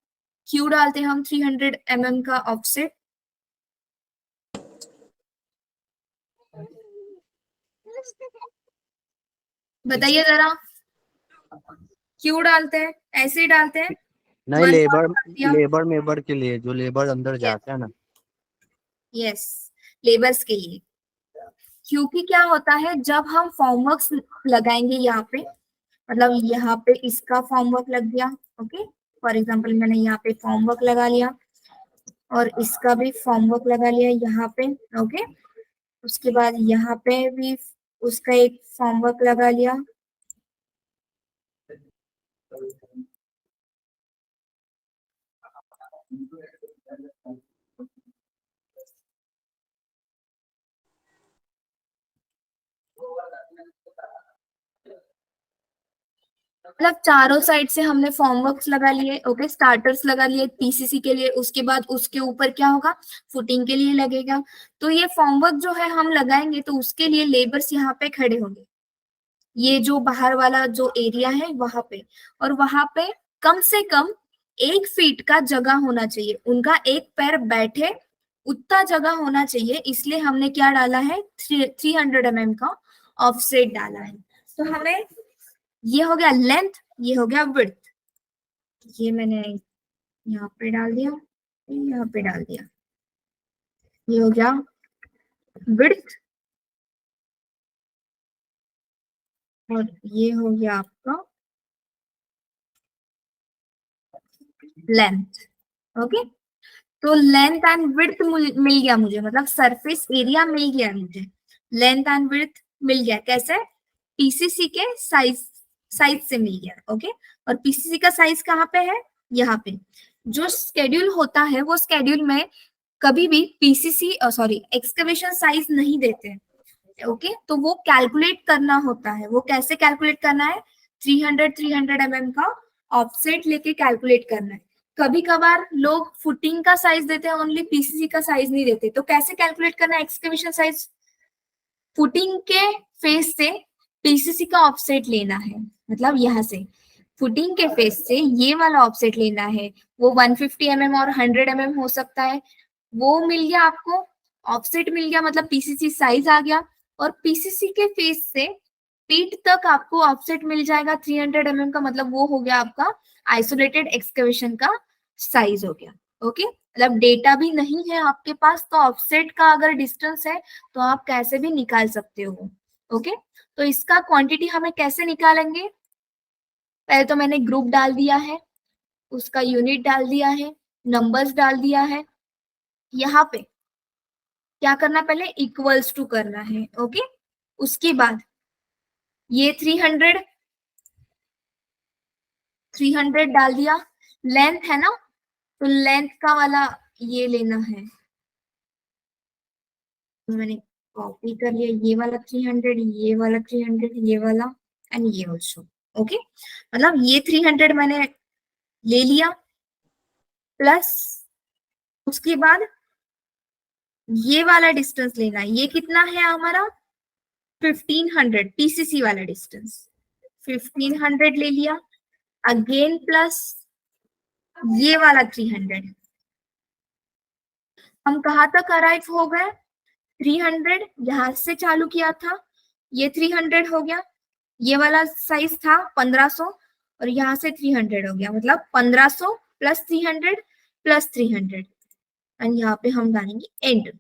क्यों डालते हैं हम 300 mm का ऑफसेट, बताइए जरा, क्यों डालते हैं, ऐसे ही डालते हैं। नहीं, 1 लेबर के लिए, जो लेबर अंदर जाते हैं ना। यस, लेबर्स के लिए, क्योंकि क्या होता है जब हम फॉर्मवर्क्स लगाएंगे यहाँ पे, मतलब यहाँ पे इसका फॉर्मवर्क लग गया। ओके, फॉर एग्जांपल मैंने यहाँ पे फॉर्मवर्क लगा लिया और इसका भी फॉर्मवर्क लगा लिया यहाँ पे। ओके, उसके बाद यहाँ पे भी उसका एक फॉर्मवर्क लगा लिया। मतलब चारों साइड से हमने फॉर्मवर्क्स लगा लिए। ओके, स्टार्टर्स लगा लिए पीसीसी के लिए, उसके बाद उसके ऊपर क्या होगा, फुटिंग के लिए लगेगा। तो ये फॉर्मवर्क जो है हम लगाएंगे तो उसके लिए लेबर्स यहाँ पे खड़े होंगे। ये जो बाहर वाला जो एरिया है वहां पे, और वहां पे कम से कम 1 फीट का जगह होना चाहिए, उनका एक पैर बैठे उतना जगह होना चाहिए, इसलिए हमने क्या डाला है 300 mm का ऑफसेट डाला है। तो हमें ये हो गया लेंथ, ये हो गया विड्थ, ये मैंने यहाँ पे डाल दिया, यहाँ पे डाल दिया, ये हो गया विड्थ और ये हो गया आपका लेंथ। ओके, तो लेंथ एंड विड्थ मिल गया मुझे, मतलब सरफेस एरिया मिल गया मुझे, लेंथ एंड विड्थ मिल गया। कैसे? पीसीसी के साइज से मिल गया। ओके, और पीसीसी का साइज कहाँ पे है? यहाँ पे। जो स्केड्यूल होता है वो स्केड्यूल में कभी भी पीसीसी सॉरी एक्सकवेशन साइज नहीं देते। ओके, तो वो कैलकुलेट करना होता है। वो कैसे कैलकुलेट करना है? 300 mm का ऑफसेट लेके कैलकुलेट करना है। कभी कभार लोग फुटिंग का साइज देते हैं, ओनली पीसीसी का साइज नहीं देते। तो कैसे कैलकुलेट करना है एक्सकवेशन साइज? फुटिंग के फेस से पीसीसी का ऑफसेट लेना है, मतलब यहाँ से फुटिंग के फेस से ये वाला ऑफसेट लेना है। वो 150 mm और 100 mm हो सकता है। वो मिल गया आपको, ऑफसेट मिल गया, मतलब पीसीसी साइज आ गया। और पीसीसी के फेस से पीठ तक आपको ऑफसेट मिल जाएगा 300 mm का, मतलब वो हो गया आपका आइसोलेटेड एक्सकवेशन का साइज हो गया। ओके, मतलब डेटा भी नहीं है आपके पास तो ऑफसेट का अगर डिस्टेंस है तो आप कैसे भी निकाल सकते हो। ओके, तो इसका क्वांटिटी हमें कैसे निकालेंगे? पहले तो मैंने ग्रुप डाल दिया है, उसका यूनिट डाल दिया है, नंबर्स डाल दिया है। यहाँ पे क्या करना, पहले इक्वल्स टू करना है। ओके, उसके बाद ये 300 डाल दिया। लेंथ है ना, तो लेंथ का वाला ये लेना है, तो मैंने कॉपी कर लिया, ये वाला 300, ये वाला 300, ये वाला एंड ये ऑल्सो। ओके, मतलब ये 300 मैंने ले लिया, प्लस उसके बाद ये वाला डिस्टेंस लेना है। ये कितना है हमारा? 1500, पीसीसी वाला डिस्टेंस 1500 ले लिया, अगेन प्लस ये वाला 300। हम कहाँ तक अराइव हो गए? 300 यहाँ से चालू किया था, ये 300 हो गया, ये वाला साइज था 1500 और यहाँ से 300 हो गया, मतलब 1500 प्लस 300 प्लस 300 एंड यहाँ पे हम डालेंगे एंड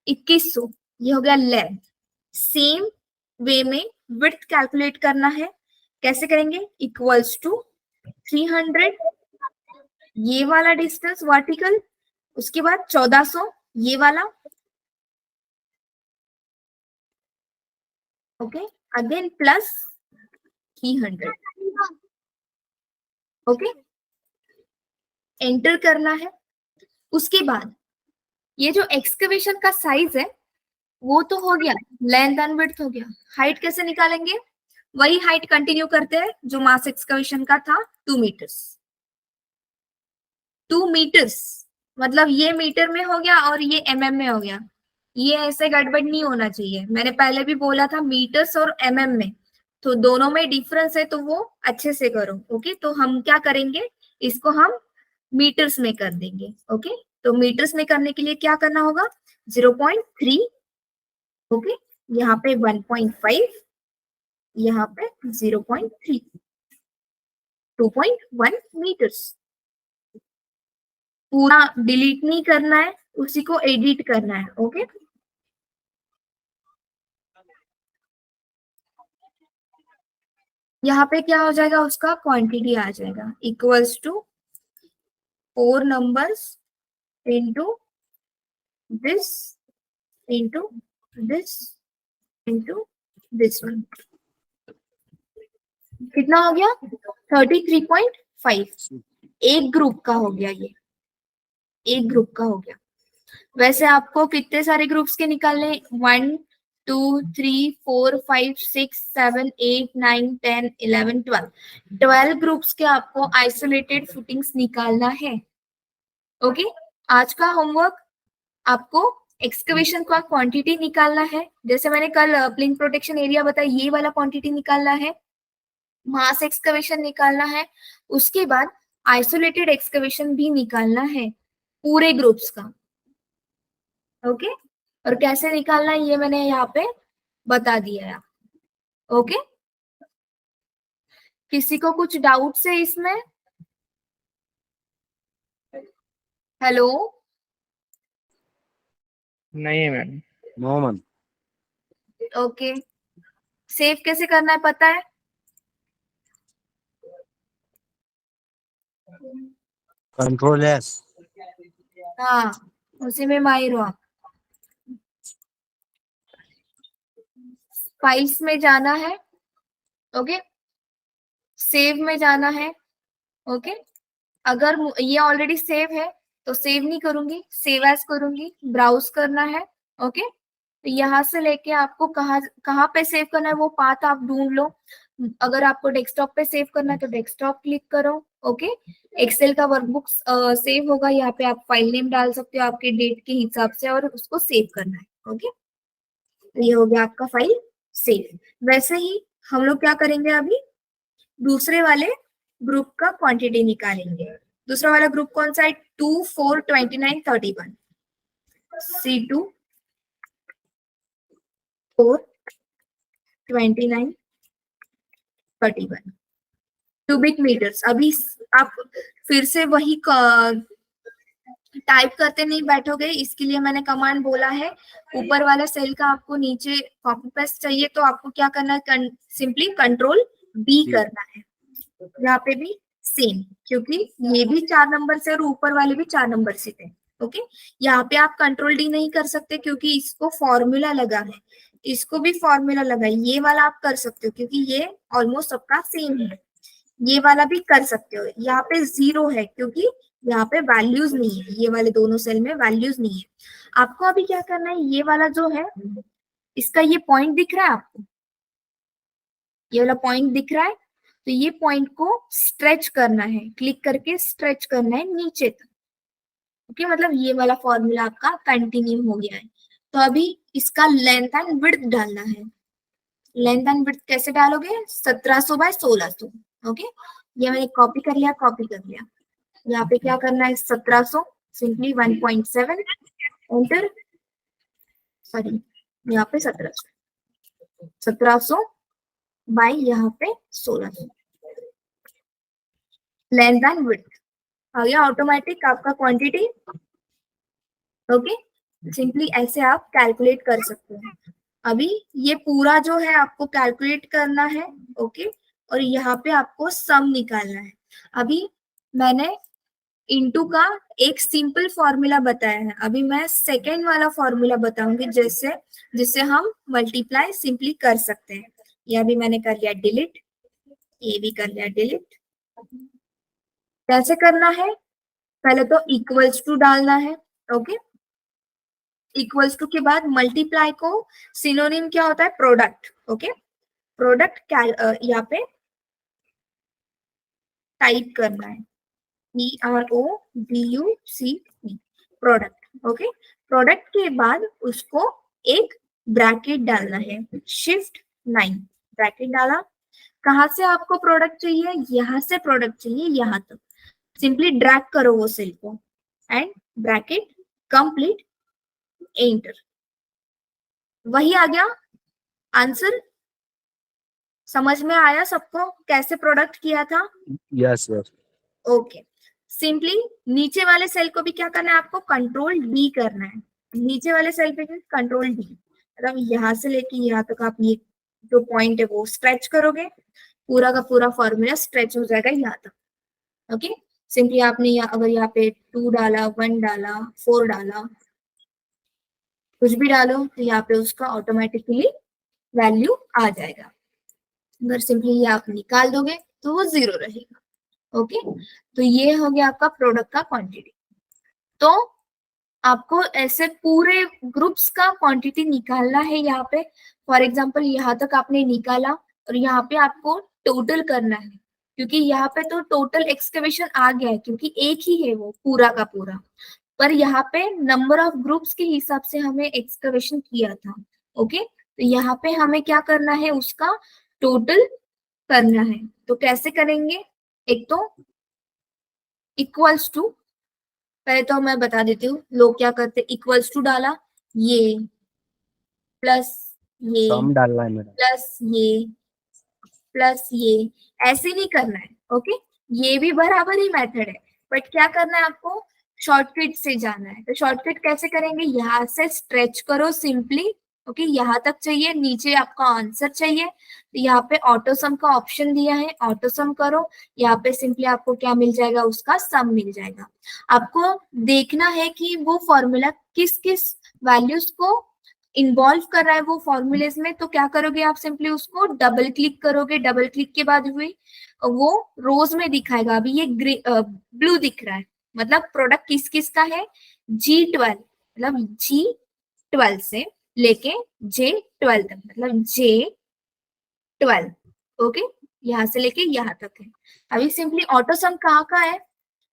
2100। ये हो गया लेंथ। सेम वे में विड्थ कैलकुलेट करना है, कैसे करेंगे? इक्वल्स टू 300 ये वाला डिस्टेंस वर्टिकल, उसके बाद 1400 ये वाला, okay, again plus 300। Okay, enter करना है। उसके बाद ये जो एक्सकवेशन का साइज है वो तो हो गया, लेंथ एंड विड्थ हो गया। हाइट कैसे निकालेंगे? वही हाइट कंटिन्यू करते हैं जो मास एक्सकवेशन का था, 2 मीटर्स। 2 मीटर्स मतलब ये मीटर में हो गया और ये एमएम में हो गया। ये ऐसे गड़बड़ नहीं होना चाहिए, मैंने पहले भी बोला था मीटर्स और एमएम में, तो दोनों में डिफरेंस है, तो वो अच्छे से करो। ओके, तो हम क्या करेंगे, इसको हम मीटर्स में कर देंगे। ओके, तो मीटर्स में करने के लिए क्या करना होगा? 0.3, ओके, यहाँ पे 1.5, यहाँ पे 0.3, 2.1 मीटर्स। पूरा डिलीट नहीं करना है, उसी को एडिट करना है। ओके, यहाँ पे क्या हो जाएगा, उसका क्वांटिटी आ जाएगा equals to 4 numbers into this into this into this one. कितना हो गया? 33.5। एक ग्रुप का हो गया, ये एक ग्रुप का हो गया। वैसे आपको कितने सारे ग्रुप्स के निकालने? 1 2 3 4 5 6 7 8 9 10 11 12 ग्रुप्स के आपको आइसोलेटेड फुटिंग्स निकालना है। ओके, आज का होमवर्क आपको एक्सकवेशन का क्वांटिटी निकालना है, जैसे मैंने कल प्लिंथ प्रोटेक्शन एरिया बताया, ये वाला क्वांटिटी निकालना है, मास एक्सकवेशन निकालना है, उसके बाद आइसोलेटेड एक्सकवेशन भी निकालना है पूरे ग्रुप्स का। ओके, और कैसे निकालना है ये मैंने यहाँ पे बता दिया है। ओके, किसी को कुछ डाउट्स है इसमें? हेलो, नहीं है ma'am. No ma'am. Okay, save कैसे करना है पता है? Control S. हाँ, उसी में माहिर हो आप। फाइल्स में जाना है, ओके, सेव में जाना है। ओके, अगर ये ऑलरेडी सेव है तो सेव नहीं करूंगी, सेव एज करूंगी, ब्राउज करना है। ओके, तो यहाँ से लेके आपको कहाँ पे सेव करना है वो पाथ आप ढूंढ लो। अगर आपको डेस्कटॉप पे सेव करना है तो डेस्कटॉप क्लिक करो। ओके, एक्सेल का वर्कबुक सेव होगा, यहाँ पे आप फाइल नेम डाल सकते हो आपके डेट के हिसाब से और उसको सेव करना है। ओके, तो ये हो गया आपका फाइल सेव। वैसे ही हम लोग क्या करेंगे, अभी दूसरे वाले ग्रुप का क्वांटिटी निकालेंगे। दूसरा वाला ग्रुप कौन सा है? 2, 4, 29, 31। C2 4 29 31 cubic metres. अभी आप फिर से वही टाइप करते नहीं बैठोगे, इसके लिए मैंने कमांड बोला है। ऊपर वाला सेल का आपको नीचे कॉपी पेस्ट चाहिए तो आपको क्या करना है, सिंपली कंट्रोल B करना है। यहाँ पे भी सेम, क्योंकि ये भी 4 नंबर से और ऊपर वाले भी 4 नंबर से थे। ओके, यहाँ पे आप कंट्रोल D नहीं कर सकते क्योंकि इसको फॉर्मूला लगा है, इसको भी फॉर्मूला लगा है। ये वाला आप कर सकते हो क्योंकि ये ऑलमोस्ट सबका सेम है। ये वाला भी कर सकते हो। यहाँ पे 0 है क्योंकि यहाँ पे वैल्यूज नहीं है, ये वाले दोनों सेल में वैल्यूज नहीं है। आपको अभी क्या करना है, ये वाला जो है इसका ये पॉइंट दिख रहा है आपको, ये वाला पॉइंट दिख रहा है, तो ये पॉइंट को स्ट्रेच करना है, क्लिक करके स्ट्रेच करना है नीचे तक। ओके, मतलब ये वाला फॉर्मूला आपका कंटिन्यू हो गया है। तो अभी इसका लेंथ एंड विड्थ डालना है। लेंथ एंड विड्थ कैसे डालोगे? 1700 बाय 1600। ओके, ये मैंने कॉपी कर लिया, कॉपी कर लिया। यहाँ पे क्या करना है, 1700 सिंपली 1.7 एंटर, सॉरी यहाँ पे 1700 बाय यहाँ पे 1600, लेंथ एंड विड्थ आ गया ऑटोमेटिक आपका क्वांटिटी। ओके, सिंपली ऐसे आप कैलकुलेट कर सकते हैं। अभी ये पूरा जो है आपको कैलकुलेट करना है। ओके, और यहाँ पे आपको सम निकालना है। अभी मैंने इनटू का एक सिंपल फॉर्मूला बताया है, अभी मैं सेकेंड वाला फॉर्मूला बताऊंगी जिससे हम मल्टीप्लाई सिंपली कर सकते हैं। ये अभी मैंने कर लिया डिलीट, ये भी कर लिया डिलीट। कैसे करना है, पहले तो इक्वल्स टू डालना है। ओके, इक्वल्स टू के बाद मल्टीप्लाई को सिनोनिम क्या होता है, प्रोडक्ट। ओके, प्रोडक्ट यहाँ पे टाइप करना है, PRODUCT, प्रोडक्ट। ओके, प्रोडक्ट के बाद उसको एक ब्रैकेट डालना है, शिफ्ट 9 ब्रैकेट डाला। कहाँ से आपको प्रोडक्ट चाहिए, यहाँ से प्रोडक्ट चाहिए यहाँ तक, सिंपली ड्रैग करो वो सेल को एंड ब्रैकेट कंप्लीट, एंटर। वही आ गया आंसर। समझ में आया सबको कैसे प्रोडक्ट किया था? Yes yes. ओके, सिंपली नीचे वाले सेल को भी क्या करना है, आपको कंट्रोल D करना है। नीचे वाले सेल पे कंट्रोल D, मतलब यहाँ से लेके यहाँ तक आप ये जो पॉइंट है वो स्ट्रेच करोगे, पूरा का पूरा फॉर्मूला स्ट्रेच हो जाएगा यहाँ तक। ओके, सिंपली आपने अगर यहाँ पे 2 डाला, 1 डाला, 4 डाला, कुछ भी डालो तो यहाँ पे उसका ऑटोमेटिकली वैल्यू आ जाएगा। अगर सिंपली ये आप निकाल दोगे तो वो 0 रहेगा। ओके, तो ये हो गया आपका प्रोडक्ट का क्वांटिटी। तो आपको ऐसे पूरे ग्रुप्स का क्वांटिटी निकालना है। यहाँ पे फॉर एग्जांपल यहाँ तक आपने निकाला और यहाँ पे आपको टोटल करना है, क्योंकि यहाँ पे तो टोटल एक्सकवेशन आ गया है क्योंकि एक ही है वो पूरा का पूरा। पर यहाँ पे नंबर ऑफ ग्रुप्स के हिसाब से हमें एक्सकवेशन किया था। ओके, तो यहाँ पे हमें क्या करना है, उसका टोटल करना है। तो कैसे करेंगे, एक तो इक्वल्स टू, पहले तो मैं बता देती हूँ लोग क्या करते, इक्वल्स टू डाला, ये प्लस ये सम डालना है मैडम। प्लस ये प्लस ये, ऐसे नहीं करना है। ओके, ये भी बराबर ही मेथड है, बट क्या करना है आपको, शॉर्टकट से जाना है। तो शॉर्टकट कैसे करेंगे, यहाँ से स्ट्रेच करो सिंपली। ओके, यहाँ तक चाहिए, नीचे आपका आंसर चाहिए, तो यहाँ पे ऑटो सम का ऑप्शन दिया है, ऑटो सम करो। यहाँ पे सिंपली आपको क्या मिल जाएगा, उसका सम मिल जाएगा। आपको देखना है कि वो फॉर्मूला किस किस वैल्यूज को इन्वॉल्व कर रहा है वो फॉर्मूलेज में। तो क्या करोगे आप, सिंपली उसको डबल क्लिक करोगे, डबल क्लिक के बाद हुए वो रोज में दिखाएगा। अभी ये ब्लू दिख रहा है, मतलब प्रोडक्ट किस किस का है, G12, मतलब G12 से लेके J12 तक, मतलब J12। ओके, यहाँ से लेके यहाँ तक है। अभी सिंपली ऑटो सम कहाँ का है,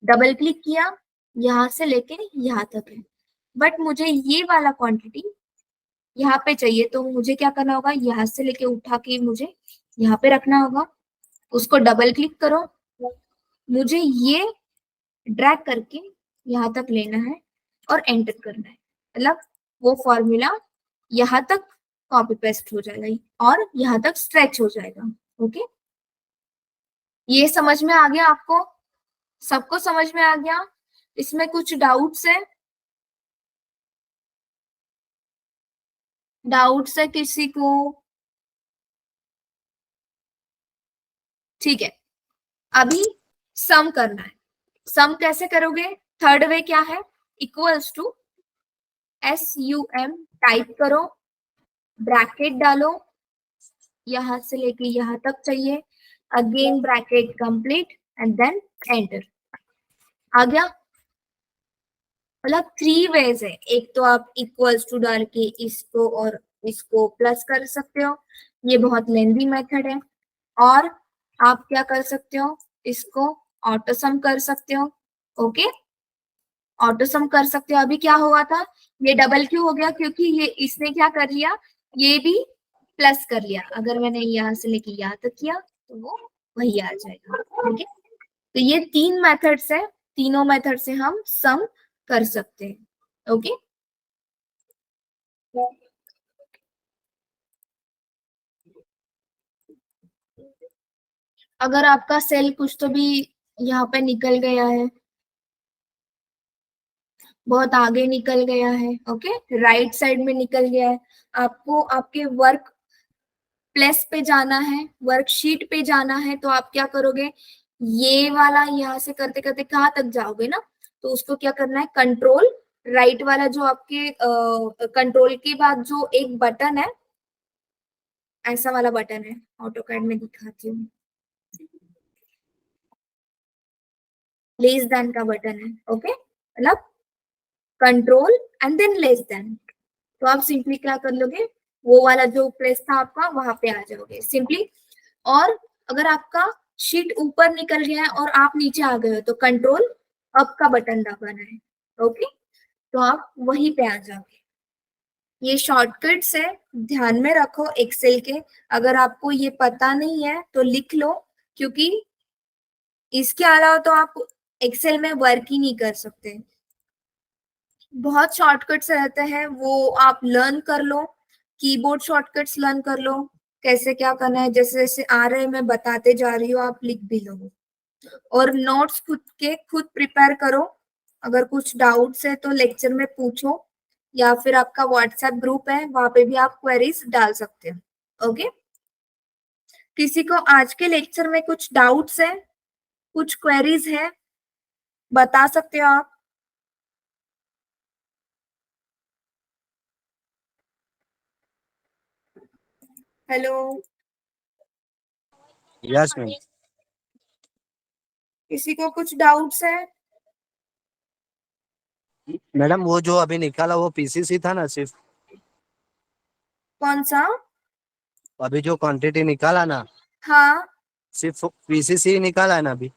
डबल क्लिक किया, यहाँ से लेके यहाँ तक है। बट मुझे ये वाला क्वांटिटी यहाँ पे चाहिए, तो मुझे क्या करना होगा, यहाँ से लेके उठा के मुझे यहाँ पे रखना होगा। उसको डबल क्लिक करो, मुझे ये ड्रैग करके यहाँ तक लेना है और एंटर करना है, मतलब वो फॉर्मूला यहाँ तक कॉपी पेस्ट हो जाएगा और यहाँ तक स्ट्रेच हो जाएगा। ओके, ये समझ में आ गया आपको, सबको समझ में आ गया, इसमें कुछ डाउट्स है, डाउट्स है किसी को? ठीक है, अभी सम करना है। सम कैसे करोगे, थर्ड वे क्या है, इक्वल्स टू SUM टाइप करो, ब्रैकेट डालो, यहां से लेके यहां तक चाहिए, again bracket complete and then enter. आ गया, मतलब 3 वेज है। एक तो आप इक्वल्स टू डाल के इसको और इसको प्लस कर सकते हो, ये बहुत लेंदी मेथड है। और आप क्या कर सकते हो, इसको ऑटो सम कर सकते हो। ओके, ऑटो सम कर सकते हो। अभी क्या हुआ था, ये डबल क्यों हो गया, क्योंकि ये इसने क्या कर लिया, ये भी प्लस कर लिया। अगर मैंने यहाँ से लेके यहाँ तक किया तो वो वही आ जाएगा। ठीक है, तो ये 3 मेथड्स है, तीनों मेथड से हम सम कर सकते हैं। ओके, अगर आपका सेल कुछ तो भी यहाँ पे निकल गया है, बहुत आगे निकल गया है, ओके, राइट साइड में निकल गया है, आपको आपके वर्क प्लेस पे जाना है, वर्कशीट पे जाना है, तो आप क्या करोगे, ये वाला यहाँ से करते करते कहाँ तक जाओगे ना, तो उसको क्या करना है, कंट्रोल राइट वाला जो आपके कंट्रोल के बाद जो एक बटन है, ऐसा वाला बटन है, ऑटोकैड में दिखाती हूँ, लेस देन का बटन है। ओके, मतलब control and than less than, तो आप सिंपली क्या कर लोगे, वो वाला जो प्लेस था आपका वहां पे आ जाओगे सिंपली। और अगर आपका शीट ऊपर निकल गया है और आप नीचे आ गए हो, तो कंट्रोल अप का बटन दबाना है। ओके, तो आप वहीं पे आ जाओगे। ये शॉर्टकट्स है, ध्यान में रखो एक्सेल के। अगर आपको ये पता नहीं है तो लिख लो, क्योंकि इसके अलावा तो आप एक्सेल में वर्क ही नहीं कर सकते। बहुत शॉर्टकट्स रहते हैं, वो आप लर्न कर लो, कीबोर्ड शॉर्टकट्स लर्न कर लो, कैसे क्या करना है, जैसे जैसे आ रहे हैं मैं बताते जा रही हूँ, आप लिख भी लो। और नोट्स खुद प्रिपेयर करो, अगर कुछ डाउट्स है तो लेक्चर में पूछो, या फिर आपका व्हाट्सएप ग्रुप है, वहां पे भी आप क्वेरीज डाल सकते हो। ओके, किसी को आज के लेक्चर में कुछ डाउट्स है, कुछ क्वेरीज है, बता सकते हो आप। Hello, yes ma'am. किसी को कुछ डाउट्स है? मैडम वो जो अभी निकाला वो पीसीसी था ना सिर्फ, कौन सा? अभी जो क्वांटिटी निकाला ना हाँ, सिर्फ पीसीसी ही निकाला है ना अभी।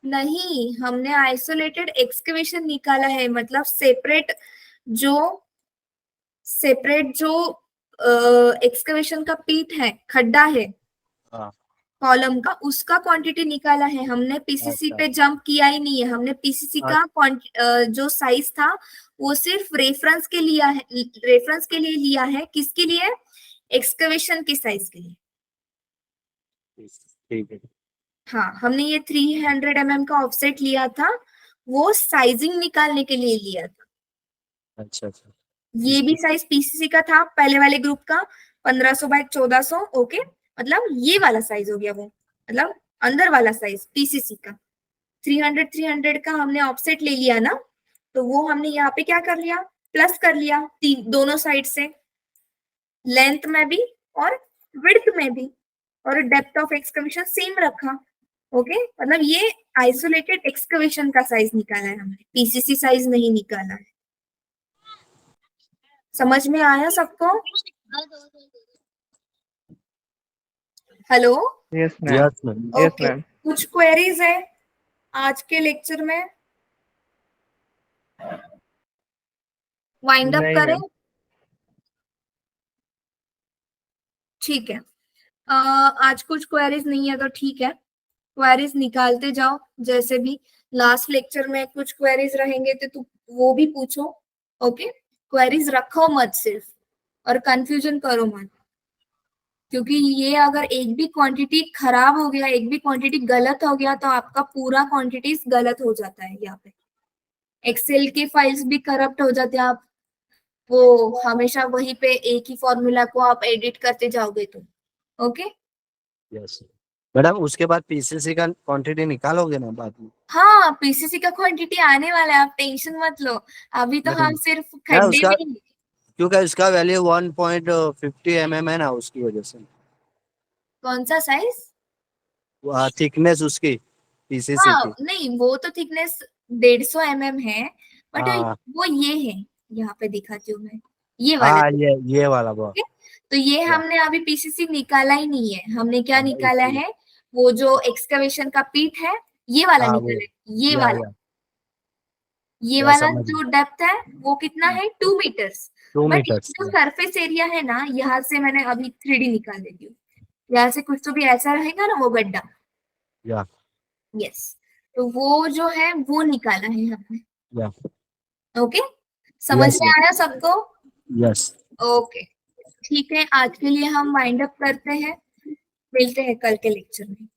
नहीं, हमने आइसोलेटेड एक्सकवेशन निकाला है, मतलब सेपरेट जो एक्सकवेशन का पीट है, खड्डा है हाँ कॉलम का, उसका क्वांटिटी निकाला है हमने। पीसीसी अच्छा पे जंप किया ही नहीं है हमने। पीसीसी का जो साइज था वो सिर्फ रेफरेंस के लिए लिया है। किसके लिए? एक्सकवेशन के साइज के लिए। ठीक है। हाँ, हमने ये 300 mm का ऑफसेट लिया था, वो साइजिंग निकालने के लिए लिया था। अच्छा अच्छा ये भी साइज पीसीसी का था पहले वाले ग्रुप का, 1500 बाय 1400। ओके, मतलब ये वाला साइज हो गया वो, मतलब अंदर वाला साइज पीसीसी का। 300 का हमने ऑफसेट ले लिया ना, तो वो हमने यहाँ पे क्या कर लिया, प्लस कर लिया दोनों साइड से, लेंथ में भी और विड्थ में भी, और डेप्थ ऑफ एक्सकवेशन सेम रखा। ओके, मतलब ये आइसोलेटेड एक्सकवेशन का साइज निकाला है हमने, पीसीसी साइज नहीं निकाला है। समझ में आया सबको? Hello? Yes ma'am, yes ma'am. Yes okay, ma'am. कुछ क्वेरीज है आज के लेक्चर में? वाइंड अप नहीं करें? मैम। ठीक है। आज कुछ क्वेरीज नहीं है तो ठीक है, क्वेरीज निकालते जाओ। जैसे भी लास्ट लेक्चर में कुछ क्वेरीज रहेंगे तो तू वो भी पूछो। ओके, क्वेरीज रखो मत सिर्फ, और कंफ्यूजन करो मत, क्योंकि ये अगर एक भी क्वांटिटी खराब हो गया, एक भी क्वांटिटी गलत हो गया, तो आपका पूरा क्वांटिटी गलत हो जाता है। यहाँ पे एक्सेल की फाइल्स भी करप्ट हो जाते हैं। आप वो हमेशा वहीं पे एक ही फॉर्मूला को आप एडिट करते जाओगे तो। ओके, यस मैडम, उसके बाद पीसीसी का क्वांटिटी निकालोगे ना बाद में? हाँ, पीसीसी का क्वांटिटी आने वाला है, आप टेंशन मत लो। अभी तो हम नहीं सिर्फ ना खड्डे उसका, में। क्योंकि उसका वैल्यू 1.50 mm है ना, उसकी वजह से कौन सा साइज? थिकनेस उसकी पीसीसी हाँ, की। नहीं, वो तो थिकनेस 150 mm है, बट हाँ वो ये है, यहाँ पे दिखाती हूँ मैं, ये वाला। हाँ ये वाला बहुत। ठीक है? तो ये या, हमने अभी पीसीसी निकाला ही नहीं है, हमने क्या हाँ, निकाला इसलिए है, वो जो एक्सकवेशन का पीठ है, ये वाला हाँ वो निकाला है, ये या वाला। या ये या वाला समझ जो डेप्थ है वो कितना है, 2 मीटर्स। 2 but metres. जो सरफेस एरिया है ना, यहाँ से मैंने अभी 3D निकाल देती हूँ। यहाँ से कुछ तो भी ऐसा रहेगा ना, वो गड्ढा। या यस, तो वो जो है वो निकाला है हमने। या ओके, समझ यस में आया सबको? यस। ओके, ठीक है, आज के लिए हम वाइंड अप करते हैं, मिलते हैं कल के लेक्चर में।